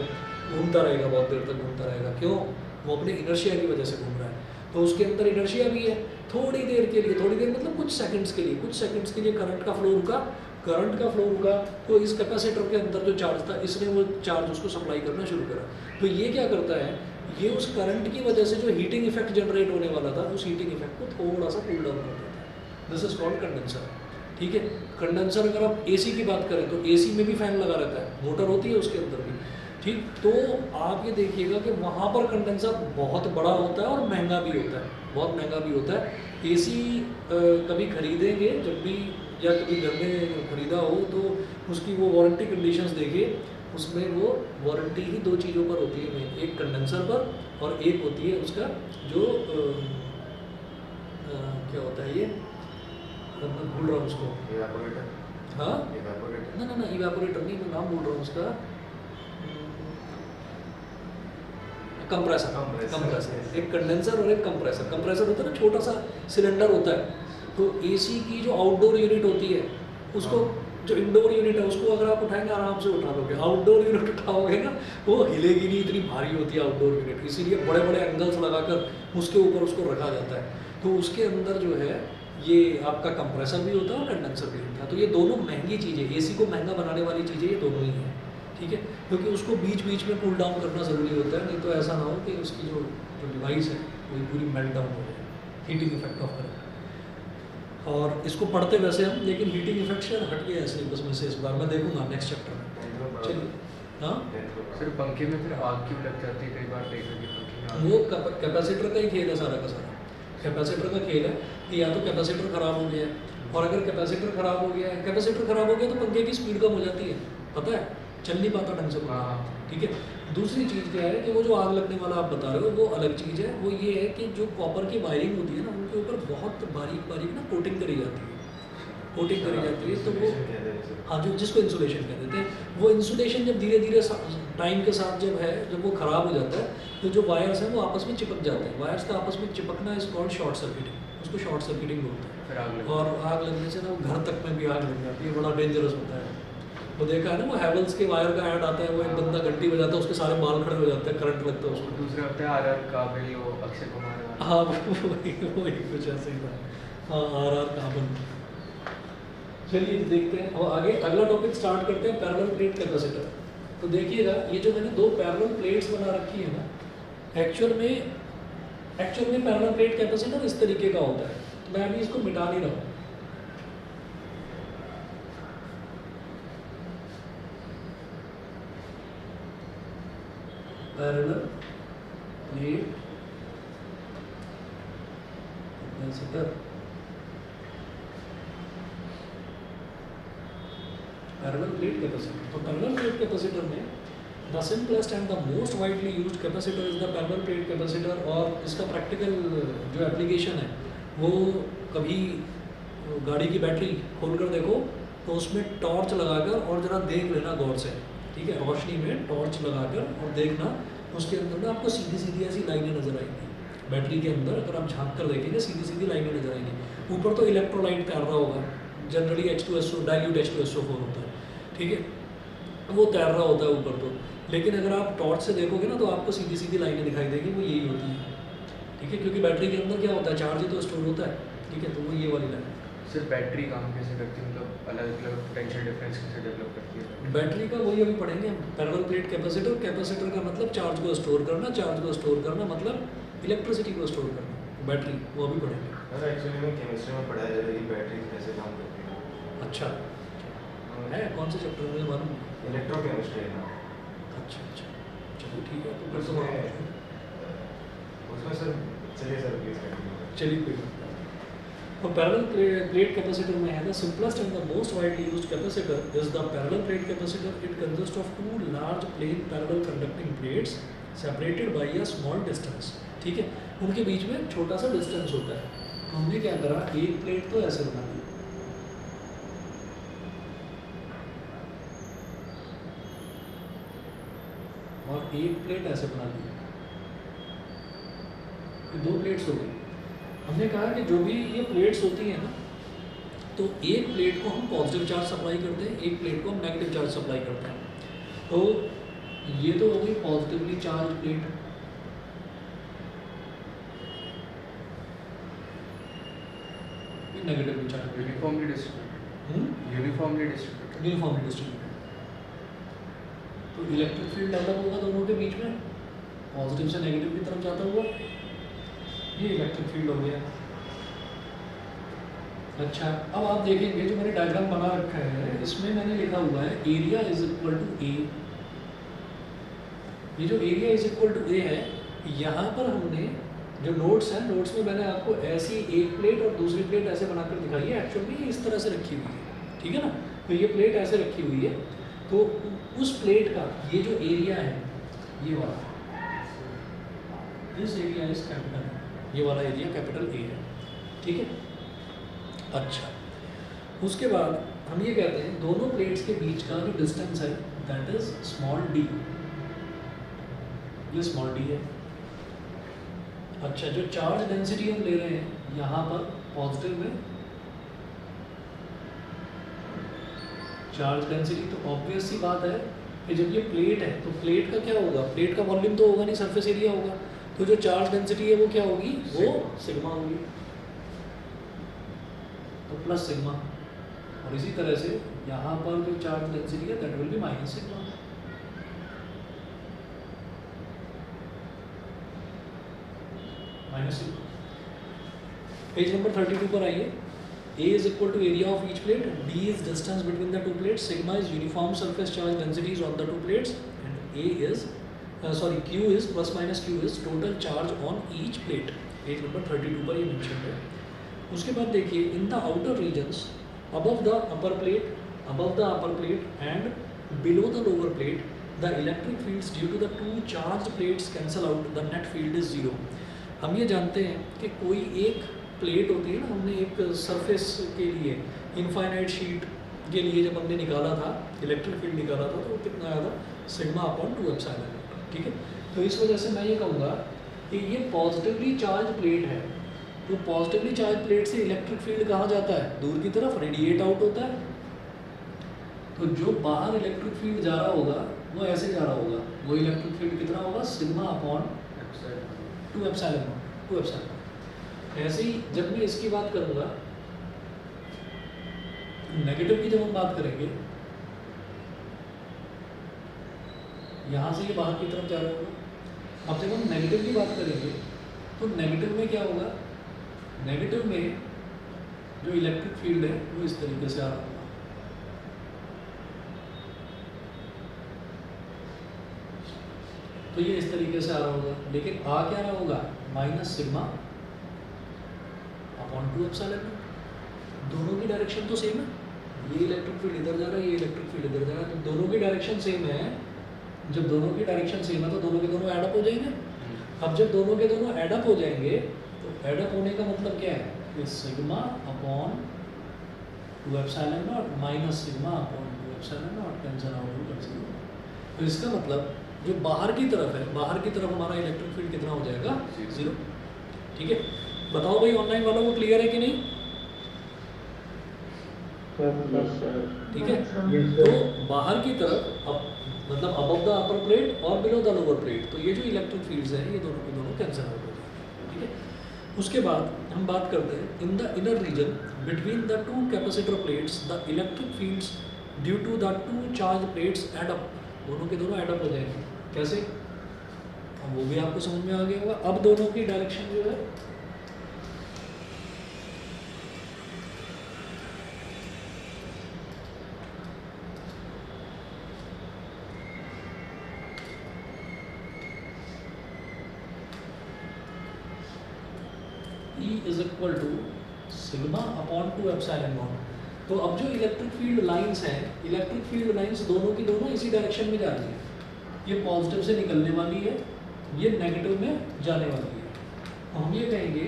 घूमता रहेगा, बहुत देर तक घूमता रहेगा। क्यों? वो अपने इनर्शिया की वजह से घूम रहा है। तो उसके अंदर इनर्शिया भी है। थोड़ी देर के लिए, थोड़ी देर मतलब कुछ सेकंड्स के लिए, कुछ सेकंड्स के लिए करंट का फ्लो रुका, करंट का फ्लो रुका तो इस कैपेसिटर के अंदर जो चार्ज था इसने वो चार्ज उसको सप्लाई करना शुरू करा। तो ये क्या करता है, ये उस करंट की वजह से जो हीटिंग इफेक्ट जनरेट होने वाला था उस हीटिंग इफेक्ट को थोड़ा सा कूल डाउन कर देता है। This is called condenser. ठीक है, कंडेंसर अगर आप एसी की बात करें तो एसी में भी फैन लगा रहता है, मोटर होती है उसके अंदर भी। ठीक, तो आप ये देखिएगा कि वहाँ पर कंडेंसर बहुत बड़ा होता है और महंगा भी होता है, बहुत महंगा भी होता है। एसी कभी खरीदेंगे जब भी, या कभी घर में खरीदा हो तो उसकी वो वारंटी कंडीशंस देखिए, उसमें वो वारंटी ही दो चीज़ों पर होती है मेन, एक कंडेंसर पर और एक होती है उसका जो क्या होता है ये, मैं भूल रहा हूँ उसको। इवेपोरेटर। हाँ इवेपोरेटर। ना इवेपोरेटर नहीं, मैं नाम भूल रहा हूँ उसका। कंप्रेसर। Compressor, compressor, yes. एक कंडेंसर और एक कंप्रेसर। कंप्रेसर होता है ना, छोटा सा सिलेंडर होता है। तो एसी की जो आउटडोर यूनिट होती है उसको, जो इंडोर यूनिट है उसको अगर आप उठाएंगे आराम से उठा लोगे, आउटडोर यूनिट उठाओगे ना वो हिलेगी नहीं, इतनी भारी होती है आउटडोर यूनिट। इसीलिए बड़े बड़े एंगल्स लगाकर उसके ऊपर उसको रखा जाता है। तो उसके अंदर जो है ये आपका कंप्रेसर भी होता है और कंडेंसर भी होता है। तो ये दोनों महंगी चीज़ें, एसी को महंगा बनाने वाली चीज़ें ये दोनों ही हैं। ठीक है, क्योंकि उसको बीच बीच में कूल डाउन करना ज़रूरी होता है, नहीं तो ऐसा ना हो कि उसकी जो डिवाइस है वो पूरी मेल्ट डाउन हो जाए, हीटिंग इफेक्ट ऑफ करंट। और इसको पढ़ते वैसे हम, लेकिन हीटिंग इफेक्ट शायद हट गया है सिलेबस में से इस बार, मैं देखूंगा नेक्स्ट चैप्टर में। चलिए, हाँ सर पंखे में फिर आग क्यों लग जाती है? कई बार देखा कि पंखे में आग- वो कैपेसिटर का ही खेल है सारा का सारा। कैपेसिटर का खेल है कि या तो कैपेसिटर ख़राब हो गया है, और अगर कैपेसिटर ख़राब हो गया है, कैपेसिटर ख़राब हो गया तो पंखे की स्पीड कम हो जाती है, पता है, चल नहीं पाता ढंग से पंखा। हाँ। ठीक है, दूसरी चीज़ क्या है कि वो जो आग लगने वाला आप बता रहे हो वो अलग चीज़ है। वो ये है कि जो कॉपर की वायरिंग होती है ना उनके ऊपर बहुत बारीक बारीक ना कोटिंग करी जाती है, कोटिंग करी जाती है। तो वो, हाँ, जो जिसको इंसुलेशन कह देते हैं, वो इंसुलेशन जब धीरे धीरे टाइम के साथ जब है, जब वो ख़राब हो जाता है तो जो वायर्स हैं वो आपस में चिपक जाते हैं। वायर्स का आपस में चिपकना इज कॉल्ड शॉर्ट सर्किटिंग, उसको शॉर्ट सर्किटिंग बोलते हैं। फिर आग लग और आग लगने से ना वो घर तक में भी आग लग जाती है, बड़ा डेंजरस होता है। वो देखा है ना, वो हैवल्स के वायर का ऐड आता है, वो एक बंदा घंटी बजाता है उसके सारे बाल खड़े हो जाते हैं, करंट लगता है उसको। दूसरा होता है आर काबिल, वो अक्षय कुमार वाला। हाँ वही कुछ ऐसे ही था। हाँ, RR कार्बन। चलिए देखते हैं और आगे अगला टॉपिक स्टार्ट करते हैं, पैरेलल प्लेट कैपेसिटर। तो देखिएगा ये जो मैंने दो पैरेलल प्लेट्स बना रखी है ना, एक्चुअल में पैरेलल प्लेट कैपेसिटर इस तरीके का होता है। तो मैं अभी इसको मिटा नहीं रहा हूँ। Parallel plate capacitor, parallel plate capacitor. तो पैरेलल प्लेट कैपेसिटर में the simplest and the most widely used capacitor is the parallel plate capacitor. और इसका प्रैक्टिकल जो एप्लीकेशन है वो, कभी गाड़ी की बैटरी खोलकर देखो तो उसमें टॉर्च लगाकर और ज़रा देख लेना गौर से, ठीक है, रोशनी में टॉर्च लगाकर और देखना, उसके अंदर ना आपको सीधी सीधी ऐसी लाइनें नज़र आएंगी। बैटरी के अंदर अगर आप झांक कर देखेंगे सीधी सीधी लाइनें नज़र आएंगी। ऊपर तो इलेक्ट्रोलाइट तैर रहा होगा, जनरली H2SO डाइल्यूट H2SO4 होता है, ठीक है, वो तैर रहा होता है ऊपर तो। लेकिन अगर आप टॉर्च से देखोगे ना तो आपको सीधी सीधी लाइनें दिखाई देगी, वो यही होती है, ठीक है, क्योंकि बैटरी के अंदर क्या होता है, चार्ज ही तो स्टोर होता है, ठीक है, तो वो ये वाली लाइन। सिर्फ बैटरी काम कैसे करती है, मतलब अलग अलग पोटेंशियल डिफरेंस कैसे डेवलप करती है? बैटरी का वही अभी पढ़ेंगे हम। पैरेलल प्लेट कैपेसिटर, कैपेसिटर का मतलब चार्ज को स्टोर करना, चार्ज को स्टोर करना मतलब इलेक्ट्रिसिटी को स्टोर करना, बैटरी वो अभी पढ़ेंगे। सर एक्चुअली में केमिस्ट्री में पढ़ाया जा रहा है कि बैटरी कैसे काम करती है। अच्छा, है कौन से चैप्टर में मालूम? इलेक्ट्रोकेमिस्ट्री है ना, अच्छा, चलो ठीक है, तो फिर तो बड़ा उसमें सर चलिए सर प्लीज कंटिन्यू। चलिए कोई बात नहीं। और पैरेलल प्लेट कैपेसिटर में है, the simplest and the most widely used capacitor is the parallel plate capacitor. It consist of two large plane parallel conducting plates separated by a small distance, ठीक है, उनके बीच में छोटा सा डिस्टेंस होता है। तो हमने क्या करा, एक प्लेट तो ऐसे बना दी, और एक प्लेट ऐसे बना दी, ये 2 प्लेट्स हो गई। हमने कहा कि जो भी ये प्लेट्स होती हैं ना, तो एक प्लेट को हम पॉजिटिव चार्ज सप्लाई करते हैं, एक प्लेट को हम नेगेटिव चार्ज सप्लाई करते हैं। तो ये तो हो गई पॉजिटिवली चार्ज प्लेट, ये negatively charge plate, uniformly distributed, uniformly distributed. Uniformly distributed. तो इलेक्ट्रिक फील्ड डेवलप होगा दोनों के बीच में, पॉजिटिव से नेगेटिव की तरफ जाता हुआ, ये इलेक्ट्रिक फील्ड हो गया। अच्छा, अब आप देखेंगे जो मैंने डायग्राम बना रखा है, इसमें मैंने लिखा हुआ है एरिया इज इक्वल टू ए। ये जो एरिया इज इक्वल टू ए है, यहाँ पर हमने जो नोट्स हैं, नोट्स में मैंने आपको ऐसी एक प्लेट और दूसरी प्लेट ऐसे बनाकर दिखाई है। एक्चुअल में ये इस तरह से रखी हुई है, ठीक है ना। तो ये प्लेट ऐसे रखी हुई है, तो उस प्लेट का ये जो एरिया है, ये वाला, दिस एरिया इज कैपिटल, ये वाला एरिया कैपिटल ए है, ठीक है। अच्छा, उसके बाद हम ये कहते हैं दोनों प्लेट्स के बीच का जो डिस्टेंस है दैट इज स्मॉल डी, ये स्मॉल डी है। अच्छा, जो चार्ज डेंसिटी हम ले रहे हैं यहाँ पर पॉजिटिव में चार्ज डेंसिटी, तो ऑब्वियस सी बात है कि जब ये प्लेट है तो प्लेट का क्या होगा, प्लेट का वॉल्यूम तो होगा नहीं, सरफेस एरिया होगा। तो जो चार्ज डेंसिटी है वो क्या होगी, वो सिग्मा होगी, तो प्लस सिग्मा। और इसी तरह से यहाँ पर जो चार्ज डेंसिटी है that will be minus sigma. Minus sigma. Page number 32 पर आइए। A is equal to area of each plate, D is distance between the two plates, sigma is uniform surface charge densities on the two plates, and A is Q is plus minus Q is total charge on each plate. Page number 32 पर ये mention है। उसके बाद देखिए, in the outer regions above the upper plate and below the lower plate, the electric fields due to the two charged plates cancel out, the net field is 0. हम ये जानते हैं कि कोई एक प्लेट होती है ना, हमने एक सरफेस के लिए इनफाइनाइट शीट के लिए जब हमने निकाला था, इलेक्ट्रिक फील्ड निकाला था, तो वो कितना आया था, सिग्मा अपॉन 2 एप्सिलॉन, ठीक है। तो इस वजह से मैं ये कहूँगा कि ये पॉजिटिवली चार्ज प्लेट है, तो पॉजिटिवली चार्ज प्लेट से इलेक्ट्रिक फील्ड कहाँ जाता है, दूर की तरफ रेडिएट आउट होता है। तो जो बाहर इलेक्ट्रिक फील्ड जा रहा होगा वो ऐसे जा रहा होगा, वो इलेक्ट्रिक फील्ड कितना होगा, सिग्मा अपॉन 2 एप्सिलॉन। ऐसे ही जब मैं इसकी बात करूँगा, नेगेटिव की जब हम बात करेंगे, यहाँ से ये बाहर की तरफ जा रहा होगा। अब जब हम नेगेटिव की बात करेंगे तो नेगेटिव में क्या होगा, नेगेटिव में जो इलेक्ट्रिक फील्ड है वो इस तरीके से आ रहा होगा। तो ये इस तरीके से आ रहा होगा, लेकिन आ क्या रहा होगा, माइनस सिग्मा अपॉन 2 एप्सिलॉन। दोनों की डायरेक्शन तो सेम है, ये इलेक्ट्रिक फील्ड इधर जा रहा है, ये इलेक्ट्रिक फील्ड इधर जा रहा है, तो दोनों की डायरेक्शन सेम है। जब दोनों की डायरेक्शन सेम है तो दोनों के दोनों एडअप हो जाएंगे। अब जब दोनों के दोनों एडअप हो जाएंगे तो एडअप होने का मतलब क्या है, कि sigma upon 2 epsilon not minus sigma upon 2 epsilon not cancel out हो जाएगा। तो इसका मतलब जो बाहर की तरफ है, बाहर की तरफ हमारा इलेक्ट्रिक फील्ड कितना हो जाएगा, 0, ठीक है। बताओ भाई ऑनलाइन वालों को क्लियर है कि नहीं, ठीक है। तो बाहर की तरफ अब मतलब अबव द अपर प्लेट और बिलो द लोअर प्लेट, तो ये जो इलेक्ट्रिक फील्ड्स हैं ये दोनों के दोनों कैंसिल आउट हो जाएंगे, ठीक है। उसके बाद हम बात करते हैं in the inner region between the 2 capacitor plates the electric fields due to the 2 charge plates add up, दोनों के दोनों एड अप हो जाएंगे। कैसे, अब वो भी आपको समझ में आ गया होगा। अब दोनों की डायरेक्शन जो है E is equal to sigma upon 2 epsilon naught. तो अब जो इलेक्ट्रिक फील्ड लाइंस हैं, इलेक्ट्रिक फील्ड लाइंस दोनों की दोनों इसी डायरेक्शन में जा रही है। ये पॉजिटिव से निकलने वाली है, ये नेगेटिव में जाने वाली है। तो हम ये कहेंगे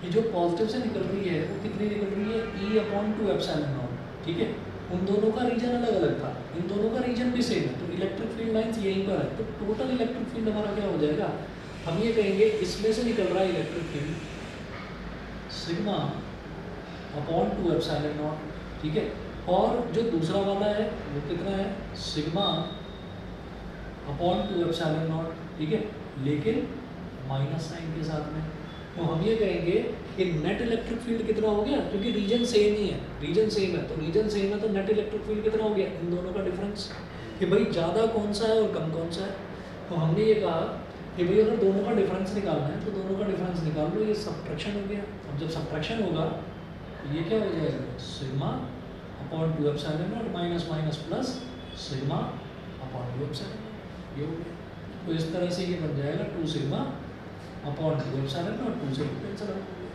कि जो पॉजिटिव से निकल रही है वो कितनी निकल रही है, E अपॉन 2 एप्सिलॉन नॉट, ठीक है। उन दोनों का रीजन अलग अलग था, इन दोनों का रीजन भी सेम है, तो इलेक्ट्रिक फील्ड लाइंस यहीं पर है। तो टोटल इलेक्ट्रिक फील्ड हमारा क्या हो जाएगा, हम ये कहेंगे इसमें से निकल रहा है electric field sigma upon 2 epsilon not, ठीक है। और जो दूसरा वाला है वो कितना है, सिग्मा अपॉन 2 एप्सिलॉन नॉट, ठीक है, लेकिन माइनस साइन के साथ में। तो हम ये कहेंगे कि नेट इलेक्ट्रिक फील्ड कितना हो गया, क्योंकि रीजन सेम ही है, रीजन सेम है, तो रीजन सेम है तो नेट इलेक्ट्रिक फील्ड कितना हो गया, इन दोनों का डिफरेंस, कि भाई ज़्यादा कौन सा है और कम कौन सा है। तो हमने ये कहा कि भाई अगर दोनों का डिफरेंस निकालना है तो दोनों का डिफरेंस निकाल लो, ये सब्ट्रैक्शन हो गया। अब जब सब्ट्रैक्शन होगा तो ये क्या हो जाएगा, sigma upon 2 epsilon not minus minus plus sigma upon 2 epsilon not, ये हो गया। तो इस तरह से ये बन जाएगा 2 सिग्मा अपॉन 2 एप्सिलॉन नॉट, 2 से कैंसिल आउट हो गया।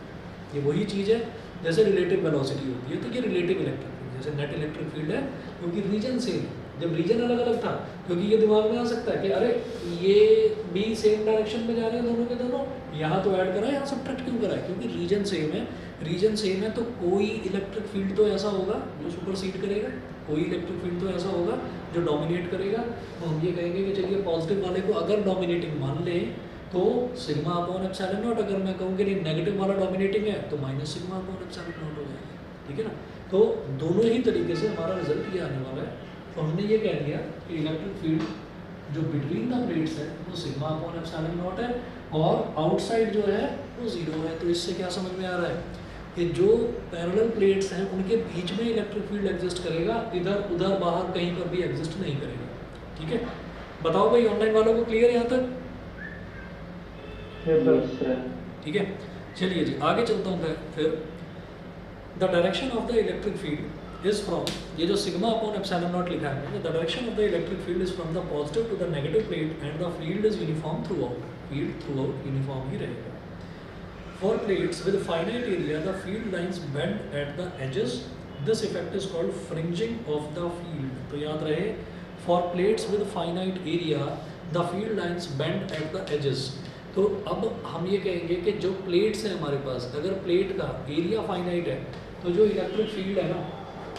ये वही चीज़ है जैसे रिलेटिव वेलोसिटी होती है, तो ये रिलेटिव इलेक्ट्रिक फील्ड, जैसे नेट इलेक्ट्रिक फील्ड है क्योंकि रीजन सेम है। जब रीजन अलग अलग था, क्योंकि ये दिमाग में आ सकता है कि अरे ये भी सेम डायरेक्शन में जा रहे हैं दोनों के दोनों, यहाँ तो ऐड करा है, यहाँ सब्ट्रैक्ट क्यों करा है, क्योंकि रीजन सेम है। रीजन सेम है तो कोई इलेक्ट्रिक फील्ड तो ऐसा होगा जो सुपरसीड करेगा, कोई इलेक्ट्रिक फील्ड तो ऐसा होगा जो डोमिनेट करेगा। तो हम ये कहेंगे कि चलिए पॉजिटिव वाले को अगर डोमिनेटिंग मान लें तो सिग्मा अपॉन एप्सिलॉन नॉट, अगर मैं कहूँ कि नहीं नेगेटिव वाला डोमिनेटिंग है तो minus sigma upon epsilon not हो जाएगा, ठीक है ना। तो दोनों ही तरीके से हमारा रिजल्ट ये आने वाला है। तो हमने ये कह दिया कि इलेक्ट्रिक फील्ड जो बिटवीन द प्लेट्स है वो सिग्मा अपॉन एप्सिलॉन नॉट है और आउटसाइड जो है वो जीरो है। तो इससे क्या समझ में आ रहा है कि जो पैरेलल प्लेट्स हैं उनके बीच में इलेक्ट्रिक फील्ड एग्जिस्ट करेगा, इधर उधर बाहर कहीं पर भी एग्जिस्ट नहीं करेगा, ठीक है। बताओ भाई ऑनलाइन वालों को क्लियर यहाँ तक, ठीक है। चलिए जी आगे चलता हूँ फिर। The direction of the electric field is from, ये जो सिग्मा अपॉन एप्सिलॉन नॉट लिखा है, the direction of the electric field is from the positive to the negative plate and the field is uniform throughout, field throughout uniform ही रहेगा। For plates with finite area, the field lines bend at the edges. This effect is called fringing of the field. तो याद रहे, for plates with finite area, the field lines bend at the edges. तो अब हम ये कहेंगे कि जो प्लेट्स हैं हमारे पास, अगर प्लेट का एरिया फाइनाइट है तो जो इलेक्ट्रिक फील्ड है ना,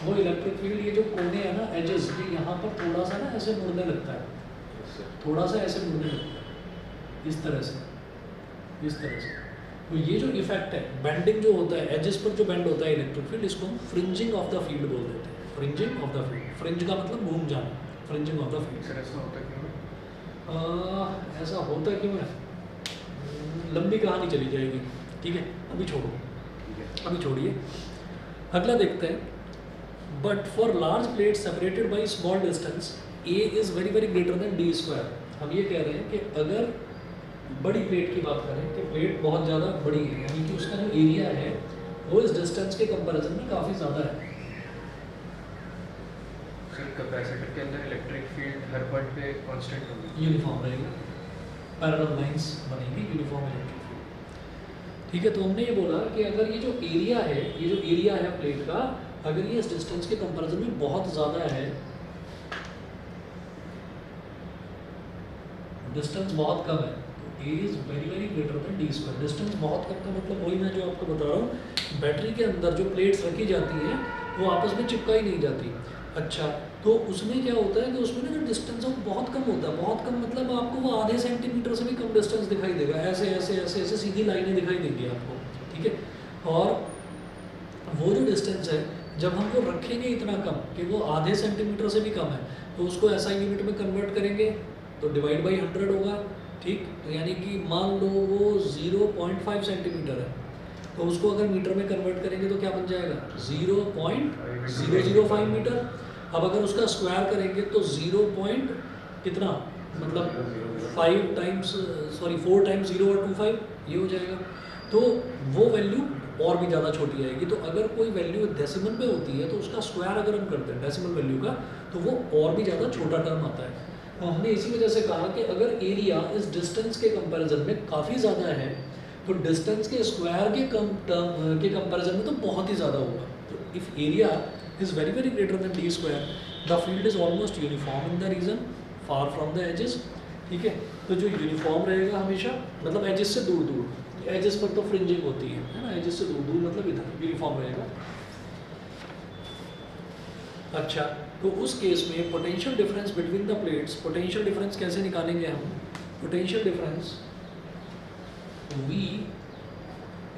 वो इलेक्ट्रिक फील्ड ये जो कोने हैं ना एजेस, ये यहाँ पर थोड़ा सा ना ऐसे मुड़ने लगता है, थोड़ा सा ऐसे मुड़ने लगता है, इस तरह से, इस तरह से। तो ये जो इफेक्ट है बेंडिंग जो होता है एजेस पर जो बेंड होता है इलेक्ट्रिक फील्ड, इसको हम फ्रिंजिंग ऑफ द फील्ड बोल देते हैं। Fringing of the field, fringe का मतलब घूम जाना, fringing of the field. Sir ऐसा होता क्यों है? ऐसा होता क्यों है, लंबी कहानी चली जाएगी, ठीक है, अभी छोड़ो, अभी छोड़िए, अगला देखते हैं। But for large plate separated by small distance A is very very greater than d square. हम ये कह रहे हैं कि अगर बड़ी प्लेट की बात करें कि प्लेट बहुत ज़्यादा बड़ी है, यानी कि उसका जो एरिया है वो इस डिस्टेंस के कंपैरिजन में काफ़ी ज़्यादा है। सर कैपेसिटर के अंदर इलेक्ट्रिक फील्ड हर पॉइंट पे कांस्टेंट होगी, यूनिफॉर्म रहेगा, पैरेलल लाइंस बनेगी, यूनिफॉर्म इलेक्ट्रिक फील्ड, ठीक है। तो हमने ये बोला कि अगर ये जो एरिया है, ये जो एरिया है प्लेट का, अगर ये इस डिस्टेंस के कंपैरिजन में बहुत ज़्यादा है, डिस्टेंस बहुत कम है, A is very very greater than d square। Distance बहुत कम का मतलब वही मैं जो आपको बता रहा हूँ, बैटरी के अंदर जो प्लेट्स रखी जाती हैं वो आपस में चिपका ही नहीं जाती। अच्छा, तो उसमें क्या होता है कि उसमें ना जो डिस्टेंस है वो बहुत कम होता है, बहुत कम मतलब आपको वो आधे सेंटीमीटर से भी कम डिस्टेंस दिखाई देगा, ऐसे ऐसे ऐसे ऐसे सीधी लाइनें दिखाई देंगी आपको, ठीक है। और वो जो डिस्टेंस है जब हम वो रखेंगे इतना कम कि वो आधे सेंटीमीटर से भी कम है, तो उसको ऐसा यूनिट में कन्वर्ट करेंगे तो डिवाइड बाई 100 होगा, ठीक। तो यानी कि मान लो वो 0.5 सेंटीमीटर है, तो उसको अगर मीटर में कन्वर्ट करेंगे तो क्या बन जाएगा, 0.005 मीटर। अब अगर उसका स्क्वायर करेंगे तो 0. कितना मतलब 4 टाइम्स 0.25 ये हो जाएगा। तो वो वैल्यू और भी ज़्यादा छोटी आएगी। तो अगर कोई वैल्यू डेसिमल में होती है तो उसका स्क्वायर अगर हम करते हैं डेसिमल वैल्यू का, तो वो और भी ज़्यादा छोटा टर्म आता है। तो हमने इसी वजह से कहा कि अगर एरिया इस डिस्टेंस के कंपैरिजन में काफ़ी ज़्यादा है तो डिस्टेंस के स्क्वायर के कंपैरिजन में तो बहुत ही ज़्यादा होगा। तो if area is very very greater than d square, the field is almost uniform in the region far from the edges, ठीक है। तो जो यूनिफॉर्म रहेगा हमेशा, मतलब एजेस से दूर दूर, एजेस पर तो फ्रिंजिंग होती है ना, एजेस से दूर दूर मतलब इधर यूनिफॉर्म रहेगा। अच्छा, तो उस केस में potential difference between the plates, potential difference कैसे निकालेंगे हम, पोटेंशियल डिफरेंस तो V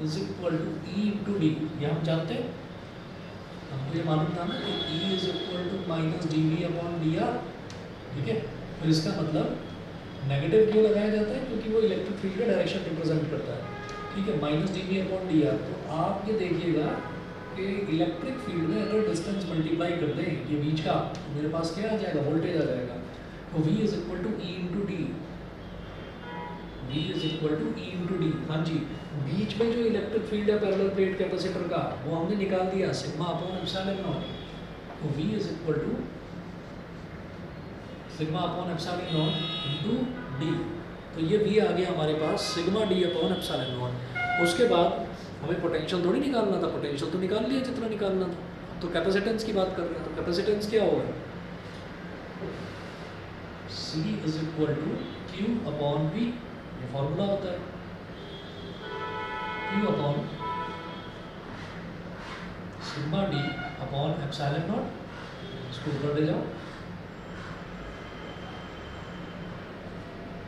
is equal to E into d, ये हम जानते हैं, हमको ये मालूम था ना कि E is equal to minus d v upon d r, ठीक है। तो इसका मतलब नेगेटिव क्यों लगाया जाता है, क्योंकि वो इलेक्ट्रिक फील्ड का डायरेक्शन रिप्रेजेंट करता है, ठीक है, minus d v upon d r. तो आप ये देखिएगा कि इलेक्ट्रिक फील्ड में अगर डिस्टेंस मल्टीप्लाई कर दें ये बीच का, तो मेरे पास क्या आ जाएगा, वोल्टेज आ जाएगा। तो V is equal to E into D, V is equal to E into D. हाँ जी, बीच में जो इलेक्ट्रिक फील्ड है पैरेलल प्लेट कैपेसिटर का, वो हमने निकाल दिया सिग्मा अपॉन एप्सिलॉन नॉट। तो V is equal to sigma upon epsilon naught into D. तो ये V आ गया हमारे पास sigma D upon epsilon naught. उसके बाद हमें पोटेंशियल थोड़ी निकालना था, पोटेंशियल तो निकाल लिया जितना निकालना था। तो कैपेसिटेंस की बात कर रहे हैं, तो कैपेसिटेंस क्या होगा, C is equal to Q upon V, ये फॉर्मूला होता है, Q upon sigma D upon epsilon naught, इसको ऊपर ले जाओ,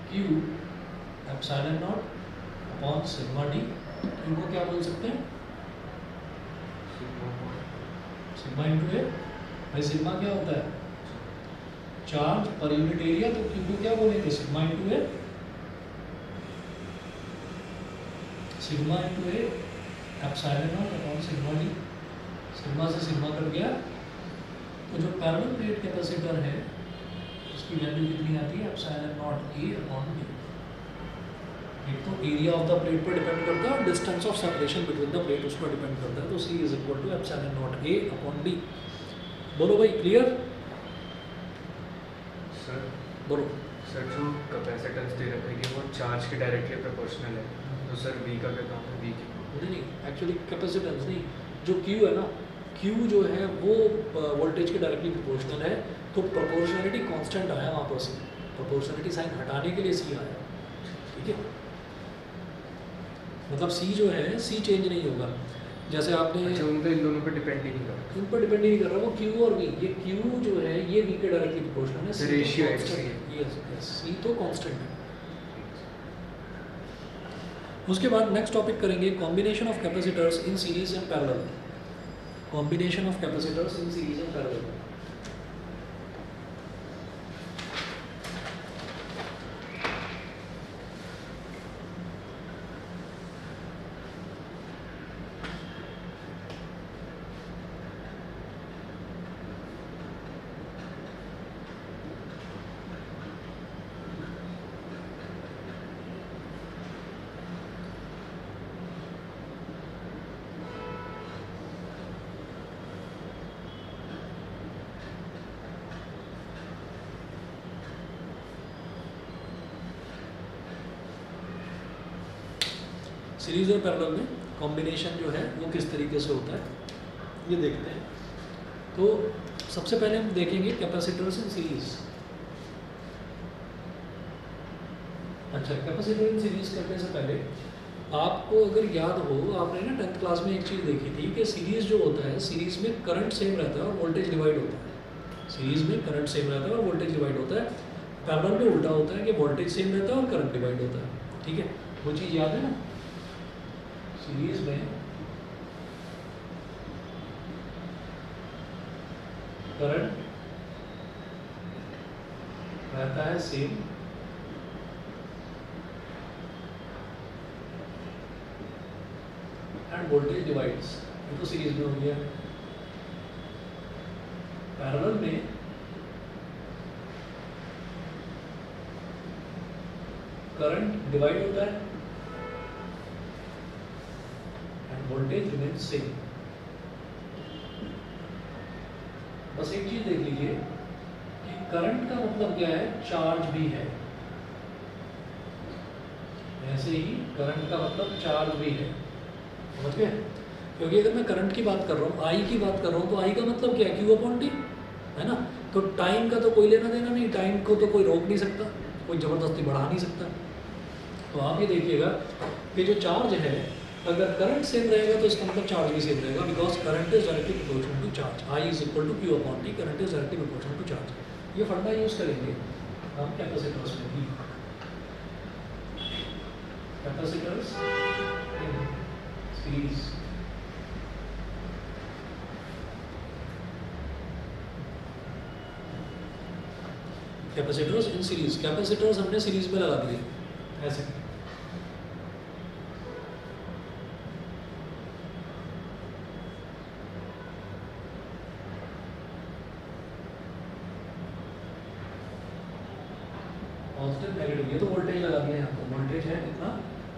Q epsilon naught upon sigma d. Q को क्या बोल सकते हैं, सिग्मा इंटू ए। भाई सिग्मा क्या होता है, चार्ज पर यूनिट एरिया, तो Q को क्या बोलेंगे, sigma into A, sigma into A epsilon naught upon sigma D. Sigma से सिग्मा कट गया, तो जो पैरेलल प्लेट कैपेसिटर है उसकी वैल्यू कितनी आती है, epsilon naught A upon d. एक तो एरिया ऑफ द प्लेट पर डिपेंड करता है और distance of separation between the plate उस पर डिपेंड करता है। तो C is equal to epsilon naught A upon d. बोलो भाई, क्लियर, सर बोलो। सर जो कैपेसिटेंस दे रखी है वो चार्ज के डायरेक्टली प्रोपोर्शनल है, तो सर V का क्या काम है, V की नहीं, एक्चुअली कैपेसिटेंस नहीं, जो Q है ना, Q जो है वो वोल्टेज के डायरेक्टली प्रोपोर्शनल है। तो प्रोपोर्शनलिटी कांस्टेंट आया वहाँ पर, से प्रोपोर्शनलिटी साइन हटाने के लिए C आया, ठीक है। मतलब C जो है, C चेंज नहीं होगा। जैसे आपने अच्छा, उन पे इन दोनों पे डिपेंड ही नहीं करता, इन पर डिपेंड ही नहीं कर रहा, वो Q और V, ये Q जो है ये V के डायरेक्टली प्रोपोर्शनल है, तो C ratio तो है, constant C है। यस, C तो कांस्टेंट है। उसके बाद नेक्स्ट टॉपिक करेंगे combination of capacitors in series and parallel. Combination of capacitors in series and parallel. Series और पैरेलल में कॉम्बिनेशन जो है वो किस तरीके से होता है ये देखते हैं। तो सबसे पहले हम देखेंगे कैपेसिटर्स इन सीरीज। अच्छा, कैपेसिटर इन सीरीज करने से पहले आपको अगर याद हो, आपने ना 10th क्लास में एक चीज़ देखी थी कि सीरीज जो होता है, सीरीज में करंट सेम रहता है और वोल्टेज डिवाइड होता है। सीरीज में करंट सेम रहता है और वोल्टेज डिवाइड होता है। पैरेलल में उल्टा होता है कि वोल्टेज सेम रहता है और करंट डिवाइड होता है, ठीक है। वो चीज़ याद है ना, सीरीज में करंट रहता है सेम एंड वोल्टेज डिवाइड्स, ये तो सीरीज में हो गया। पैरेलल में करंट डिवाइड होता है एंड वोल्टेज रिमेन्स सेम। बस एक चीज देख लीजिए कि करंट का मतलब क्या है, चार्ज भी है। ऐसे ही करंट का मतलब चार्ज भी है, समझ गए। क्योंकि अगर मैं करंट की बात कर रहा हूँ, आई की बात कर रहा हूँ, तो आई का मतलब क्या है, क्यू अपॉन टी, है ना। तो टाइम का तो कोई लेना देना नहीं, टाइम को तो कोई रोक नहीं सकता, कोई ज़बरदस्ती बढ़ा नहीं सकता। तो आप ये देखिएगा कि जो चार्ज है, अगर करंट सेम रहेगा तो इसका मतलब चार्ज भी सेम रहेगा, because current is directly proportional to charge. I is equal to Q upon t, current is directly proportional to charge. ये फंडा यूज़ करेंगे हम कैपेसिटर्स में भी। Capacitors in series. Capacitors in series, capacitors हमने series में लगा दिए ऐसे। पॉजिटिव नेगेटिव, ये तो वोल्टेज लगा दिया यहाँ पर, वोल्टेज है इतना,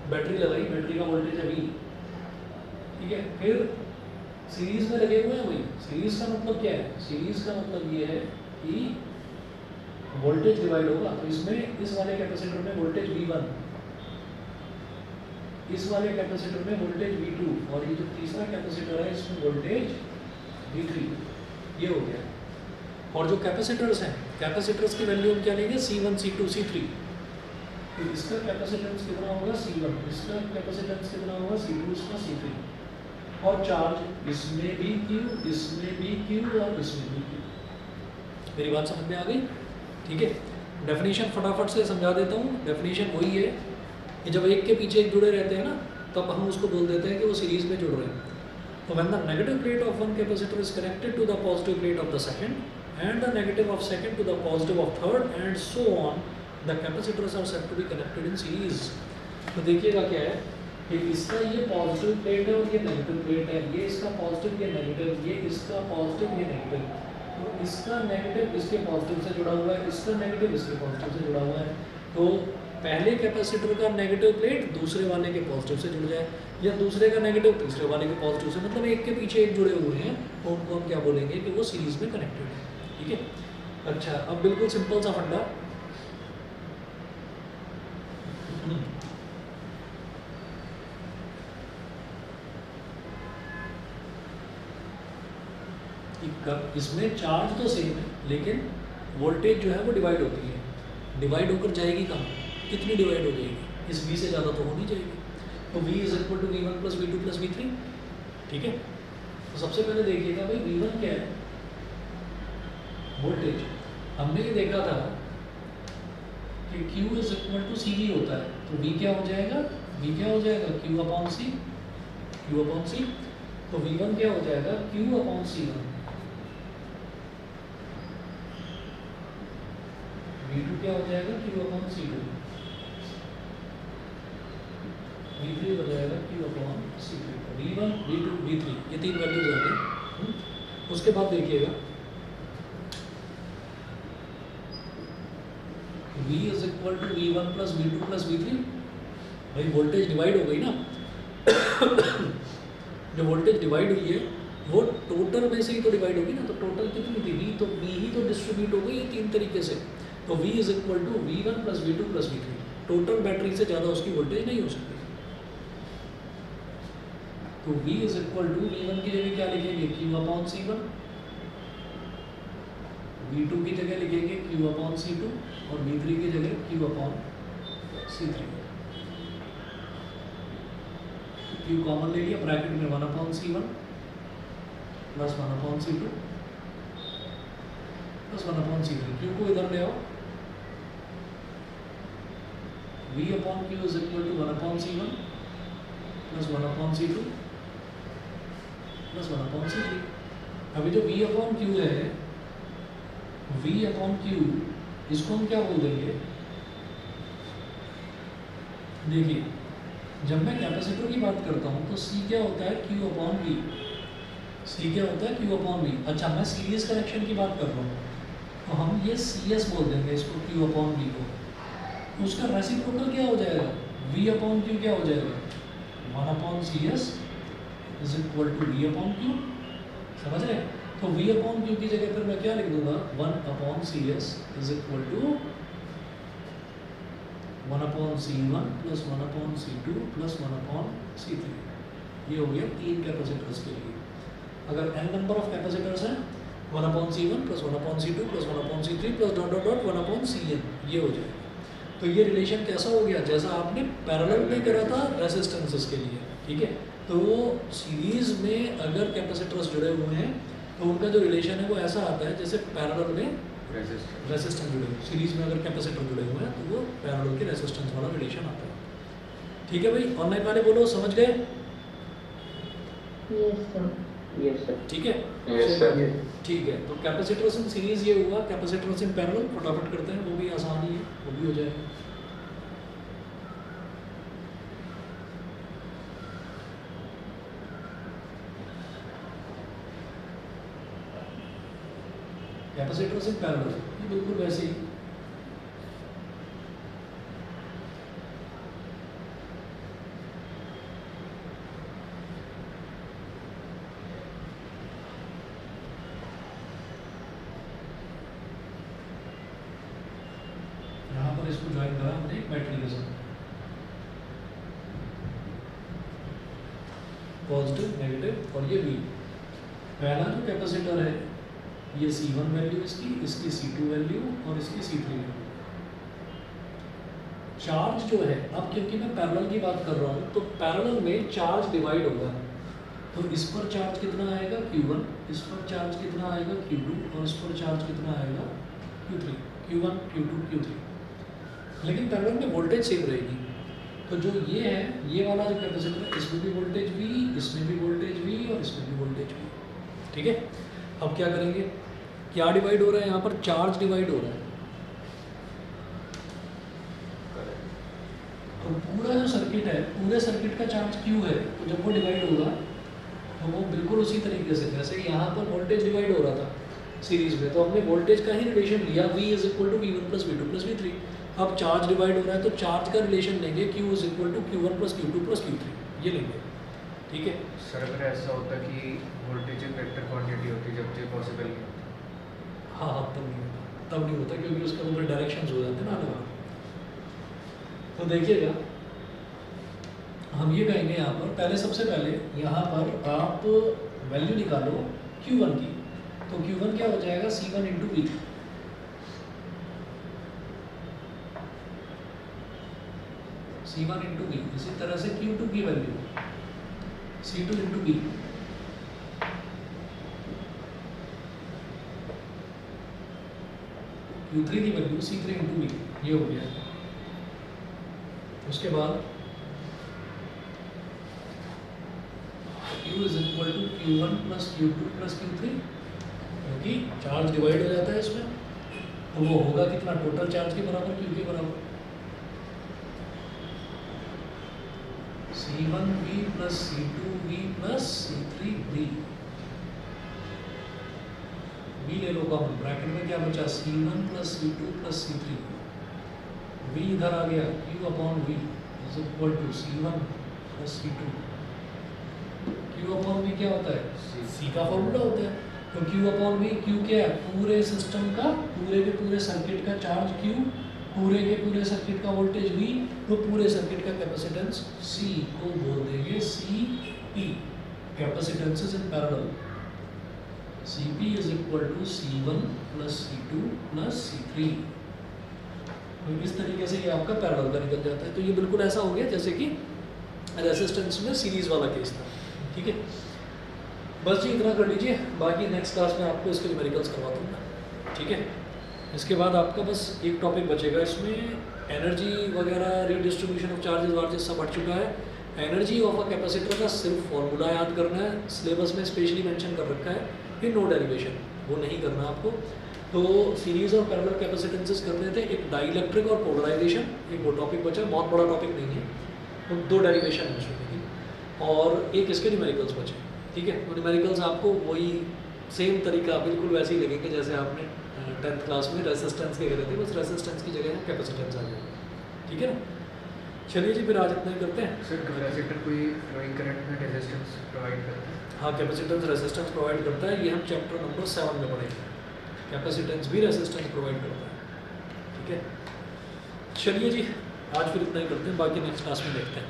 बैटरी लगाई, बैटरी का वोल्टेज है V, ठीक है। फिर सीरीज में लगे हुए हैं वही। सीरीज का मतलब क्या है? सीरीज का मतलब ये है कि वोल्टेज डिवाइड होगा, तो इसमें इस वाले कैपेसिटर में वोल्टेज V1, इस वाले कैपेसिटर में वोल्टेज V2, और ये जो तीसरा कैपेसिटर है इसमें वोल्टेज V3, ये हो गया। और जो कैपेसिटर्स हैं, कैपेसिटर्स की वैल्यू हम क्या लेंगे? C1, C2, C3। तो इसका कैपेसिटेंस कितना होगा? C1, इसका कैपेसिटेंस कितना होगा? C2, इसका C3। और चार्ज इसमें भी Q, इसमें भी Q और इसमें भी Q। मेरी बात समझ में आ गई? ठीक है। डेफिनेशन फटाफट से समझा देता हूँ। डेफिनेशन वही है कि जब एक के पीछे एक जुड़े रहते हैं ना, तब हम उसको बोल देते हैं कि वो सीरीज में जुड़ रहे हैं। तो when the negative plate of one capacitor is connected to the positive plate of the second and the negative of second to the positive of third and so on, the capacitors are said to be connected in series। तो देखिएगा क्या है कि इसका ये positive plate है और ये नेगेटिव प्लेट है, ये इसका पॉजिटिव, ये नेगेटिव, ये इसका पॉजिटिव, ये नेगेटिव। तो इसका नेगेटिव इसके पॉजिटिव से जुड़ा हुआ है, इसका नेगेटिव इसके पॉजिटिव से जुड़ा हुआ है। तो पहले कैपेसिटर का नेगेटिव प्लेट दूसरे वाले के पॉजिटिव से जुड़ जाए, या दूसरे का नेगेटिव तीसरे वाले के पॉजिटिव से, मतलब एक के पीछे एक जुड़े हुए हैं, तो उनको हम क्या बोलेंगे कि वो सीरीज में कनेक्टेड है। ठीक है। अच्छा, अब बिल्कुल सिंपल सा फंडा, इसमें चार्ज तो सेम है लेकिन वोल्टेज जो है वो डिवाइड होती है। डिवाइड होकर जाएगी कहाँ? कितनी डिवाइड हो जाएगी? इस V से ज़्यादा तो हो नहीं जाएगी। तो V is equal to V1 plus V2 plus V3। ठीक है। तो सबसे पहले देखिएगा भाई V1 क्या है? वोल्टेज। हमने ये देखा था कि Q is equal to CV होता है, तो V क्या हो जाएगा? V क्या हो जाएगा? Q upon C, Q upon C। तो V1 क्या हो जाएगा? Q upon C1। V2 क्या हो जाएगा? Q upon C2। V3 हो जाएगा Q upon C3। V1, V2, V3 ये तीन वैल्यूज आ गई। उसके बाद देखिएगा V is equal to V1 plus V2 plus V3। भाई वोल्टेज डिवाइड हो गई ना। जो वोल्टेज डिवाइड हुई है वो टोटल में से ही तो डिवाइड होगी ना, तो टोटल कितनी थी? V, तो V ही तो डिस्ट्रीब्यूट हो गई है तीन तरीके से। तो V is equal to V1 plus V2 plus V3। Total battery से ज़्यादा उसकी वोल्टेज नहीं हो सकती। तो V is equal to V1 की जगह क्या लिखेंगे? Q upon C1। V2 की जगह लिखेंगे Q अपॉन C2 और V3 की जगह Q upon C3। Q common ले लिया, ब्रैकेट में 1 upon C1 plus 1 upon C2 plus 1 upon C3। Q को इधर ले आओ, V upon Q is equal to 1 upon C1 plus 1 upon C2 plus 1 upon C3। अभी जो V अपॉन Q है, V अपॉन Q, इसको हम क्या बोल देंगे? देखिए, जब मैं कैपेसिटर की बात करता हूँ तो C क्या होता है? Q upon V। C क्या होता है? Q upon V। अच्छा, मैं सीरीज कनेक्शन की बात कर रहा हूँ तो हम ये CS बोल देंगे इसको, Q अपॉन V को। तो उसका रेसिप्रोकल क्या हो जाएगा? V अपॉन Q क्या हो जाएगा? 1 upon CS is equal to V upon Q। समझ रहे? तो V अपॉन Q की जगह पर मैं क्या लिख दूंगा? 1 upon CS is equal to 1 upon C1 plus 1 upon C2 plus 1 upon C3। ये हो गया तीन कैपेसिटर्स के लिए। अगर n नंबर ऑफ कैपेसिटर्स हैं, 1 upon C1 plus 1 upon C2 plus 1 upon C3 plus dot dot dot 1 upon Cn, ये हो जाएगा। तो ये रिलेशन कैसा हो गया? जैसा आपने पैरेलल में करा था रेसिस्टेंसेस के लिए। ठीक है। तो सीरीज में अगर कैपेसिटर्स जुड़े हुए हैं तो उनका जो रिलेशन है वो ऐसा आता है जैसे पैरेलल में रेसिस्टेंस जुड़े हुए। सीरीज में अगर कैपेसिटर जुड़े हुए हैं तो वो पैरेलल के रेसिस्टेंस वाला रिलेशन आता है। ठीक है भाई, ऑनलाइन वाले बोलो समझ गए? Yes sir. ठीक है यस सर। ठीक है। तो कैपेसिटर्स इन सीरीज ये हुआ, कैपेसिटर्स इन पैरेलल फटाफट करते हैं, वो भी आसान ही है, वो भी हो जाएगा। कैपेसिटर्स इन पैरेलल ये बिल्कुल वैसे ही। यहाँ पर इसको ज्वाइन करा हमने एक बैटरी के साथ, पॉजिटिव नेगेटिव, और ये भी पहला जो कैपेसिटर है ये C1 वैल्यू इसकी C2 वैल्यू और इसकी C3 वैल्यू। चार्ज जो है, अब क्योंकि मैं पैरेलल की बात कर रहा हूँ तो पैरेलल में चार्ज डिवाइड होगा, तो इस पर चार्ज कितना आएगा Q1, इस पर चार्ज कितना आएगा Q2 और इस पर चार्ज कितना आएगा Q3, Q1 Q2 Q3। लेकिन पैरेलल में वोल्टेज सेम रहेगी। तो जो ये है, ये वाला जो कैपेसिटर है, इसमें भी वोल्टेज V, इसमें भी वोल्टेज V और इसमें भी वोल्टेज V। ठीक है, अब क्या करेंगे, क्या डिवाइड हो रहा है यहाँ पर, चार्ज डिवाइड हो रहा है। तो पूरा जो सर्किट है, पूरे सर्किट का चार्ज Q है, तो जब वो डिवाइड होगा तो वो बिल्कुल उसी तरीके से, जैसे यहाँ पर वोल्टेज डिवाइड हो रहा था सीरीज में, तो हमने वोल्टेज का ही रिलेशन लिया, V is equal to V1 plus V2 plus V3। अब चार्ज डिवाइड हो रहा है तो चार्ज का रिलेशन लेंगे, Q is equal to Q1 plus Q2 plus Q3, ये लेंगे। ठीक है सर, अगर ऐसा होता कि वोल्टेज एक वेक्टर क्वांटिटी होती जब ये पॉसिबल नहीं होता। हाँ हाँ, तब नहीं होता क्योंकि उसका ऊपर डायरेक्शंस हो जाते हैं ना अलग। तो देखिएगा, हम ये कहेंगे यहाँ पर, पहले सबसे पहले यहाँ पर आप वैल्यू निकालो Q1 की, तो Q1 क्या हो जाएगा, C1 into V, C1 into V। इसी तरह से Q2 की value C2 into V, Q3 की वैल्यू C3 इंटू V, ये हो गया। उसके बाद Q is equal to Q1 plus Q2 plus Q3, क्योंकि चार्ज डिवाइड हो जाता है इसमें, तो वो होगा कितना, टोटल चार्ज के बराबर, Q के बराबर C1V plus C2V plus C3V। V ले लो कॉमन, ब्रैकेट में क्या बचा, C1 plus C2 plus C3, V इधर आ गया, Q upon V is equal to C1 plus C2। Q upon V क्या होता है, C का फॉर्मूला होता है, तो Q अपॉन V, Q क्या है, पूरे सिस्टम का, पूरे के पूरे सर्किट का चार्ज Q, पूरे के पूरे सर्किट का वोल्टेज V, तो पूरे सर्किट का कैपेसिटेंस C को बोल देंगे CP, capacitances in parallel. CP is equal to C1 plus C2 plus C3। तो इस तरीके से ये आपका पैरेलल का निकल जाता है। तो ये बिल्कुल ऐसा हो गया जैसे कि रेसिस्टेंस में सीरीज वाला केस था। ठीक है, बस जी इतना कर लीजिए, बाकी नेक्स्ट क्लास में आपको इसके न्यूमेरिकल्स करवा दूँगा। ठीक है, इसके बाद आपका बस एक टॉपिक बचेगा, इसमें एनर्जी वगैरह, रीडिस्ट्रीब्यूशन ऑफ चार्जेस वार्जेस सब हट चुका है। एनर्जी ऑफ अ कैपेसिटर का सिर्फ फॉर्मूला याद करना है, सिलेबस में स्पेशली मेंशन कर रखा है, फिर नो डेरिवेशन, वो नहीं करना आपको। तो सीरीज और पैरेलल कैपेसिटेंसेस करने थे, एक डाइलेक्ट्रिक और पोलराइजेशन, एक वो टॉपिक बचा, बहुत बड़ा टॉपिक नहीं है, तो 2 डेरिवेशन है उसमें की, और एक इसके न्यूमेरिकल्स बचे। ठीक है, तो न्यूमेरिकल्स आपको वही सेम तरीका बिल्कुल वैसे ही लगेंगे जैसे आपने 10th क्लास में रेसिस्टेंस के करे थे, बस रेसिस्टेंस की जगह कैपेसिटेंस आ जाएगा। ठीक है ना, चलिए जी फिर आज इतना ही करते हैं। सर, कैपेसिटर कोई फ्लोइंग करंट में रेजिस्टेंस प्रोवाइड करता है? हाँ, कैपेसिटेंस रेसिस्टेंस प्रोवाइड करता है, ये हम चैप्टर नंबर 7 में पढ़ेंगे। कैपेसिटेंस भी रेसिस्टेंस प्रोवाइड करता है। ठीक है, चलिए जी आज फिर इतना ही करते हैं, बाकी नेक्स्ट क्लास में देखते हैं।